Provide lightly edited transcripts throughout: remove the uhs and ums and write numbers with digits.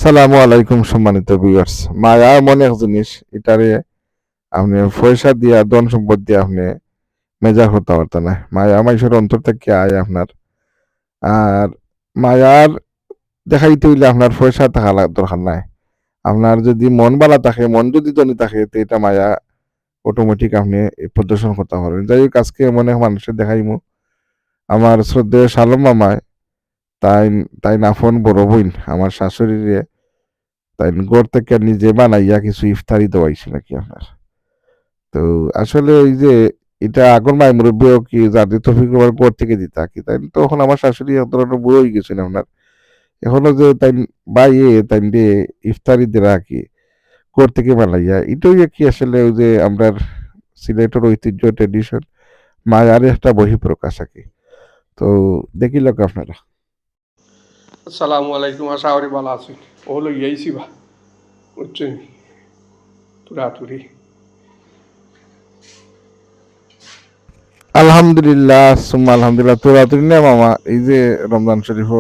সালামু আলাইকুম সম্মানিত ভিউয়ার্স। মায়া এমন এক জিনিস, এটারে আপনি পয়সা দিয়া ধন সম্পদ দিয়ে আপনি মেজার হতে পারতেন না। মায়া মানুষের অন্তর থেকে আয় আপনার। আর মায়ার দেখাইতে হইলে আপনার পয়সা থাকা দরকার নাই। আপনার যদি মন ভালো থাকে, মন যদি ধনী থাকে, তো এটা মায়া অটোমেটিক আপনি প্রদর্শন করতে পারবেন। যাই হোক, আজকে এমন এক মানুষের দেখাইমু, আমার শ্রদ্ধেয় শালম মামায়, তাই তাই নাফন বড় বোন আমার শাশুড়িরে তাই ঘর থেকে নিজে বানাইয়া কিছু ইফতারি দেওয়াইছে নাকি আপনার। তো আসলে ওই যে এটা আগর মাই মুরব্বীও কি যাদের তফিক রহমান ঘর থেকে দিতা কি, তাই তখন আমার শাশুড়ি এক ধরনের বুড়ো হয়ে গেছেন আপনার। এখনো যে তাই বাইয়ে তাই দিয়ে ইফতারি দেরা কি ঘর থেকে বানাইয়া, এটাই কি আসলে ওই যে আমরা সিলেটের ঐতিহ্য ট্রেডিশন মায়ার একটা বহিঃপ্রকাশ আর কি। তো দেখিল আপনারা। আসসালামু আলাইকুম, আশা করি ভালো আছেন। ও হলো ইয়াইছি বা বুঝছেন তুরাতুরি। আলহামদুলিল্লাহ সুম্মা আলহামদুলিল্লাহ, তোরা তুই না মামা, এই যে রমজান শরীফ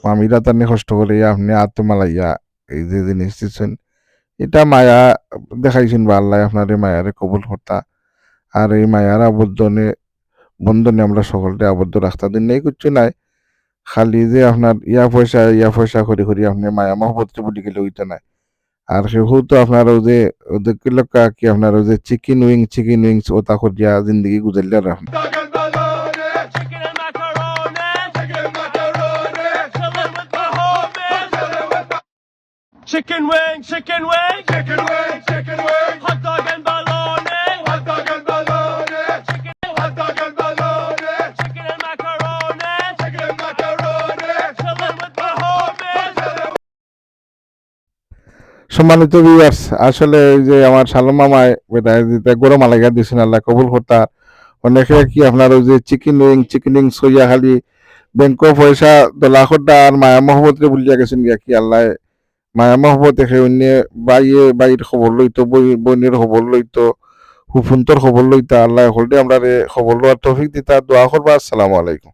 মামিরা তার কষ্ট করে আপনি আত্মমালাইয়া এই যে জিনিস দিচ্ছেন, এটা মায়া দেখাইছেন বা আল্লাহ আপনার এই মায়ারে কবুল কর্তা। আর এই মায়ার আবদ্ধনে বন্ধনে আমরা সকলকে আবদ্ধ রাখতা দিন নেই কিছু নাই। খালি যে আপনার ইয়া পয়সা করি করি আপনি মায়া মহব্বত বলি গেলে ওইটা নাই। আর সেও তো আপনার ওই যে ওদের কি আপনার ওই যে চিকেন উইংস ওটা করিয়া জিন্দগি গুজারলে আর আপনি। Chicken and macaroni. Chicken and macaroni. Chillin' with the homies. Chicken wing, chicken wing. Chicken wing, chicken wing, Hot dog and bologna. hot dog and bologna, Chicken, hot dog and bologna, chicken and macaroni. chicken and macaroni. Chillin' with the homies. সম্মানিত viewers, আসলে ওই যে আমার শালম মামায় বেটা গরম আলাইগা দিয়েছেন আল্লাহ কবুল কর্তা। অনেকে কি আপনার ওই যে চিকেন উইংস হইয়া খালি ব্যাংক পয়সা দলা খোদ্দা আর মায়া মহব্বতরে ভুলিয়া গেছেন গিয়া কি আল্লাহ মায়া মহব্বত দেখে অন্য বাইর খবর লইতো, বইনের খবর লইতো, হুফুন্তর খবর লইতা, আল্লাহ হলদে আমরা খবর লওয়ার তৌফিক দিতা। দোয়া করবা। আসসালামু আলাইকুম।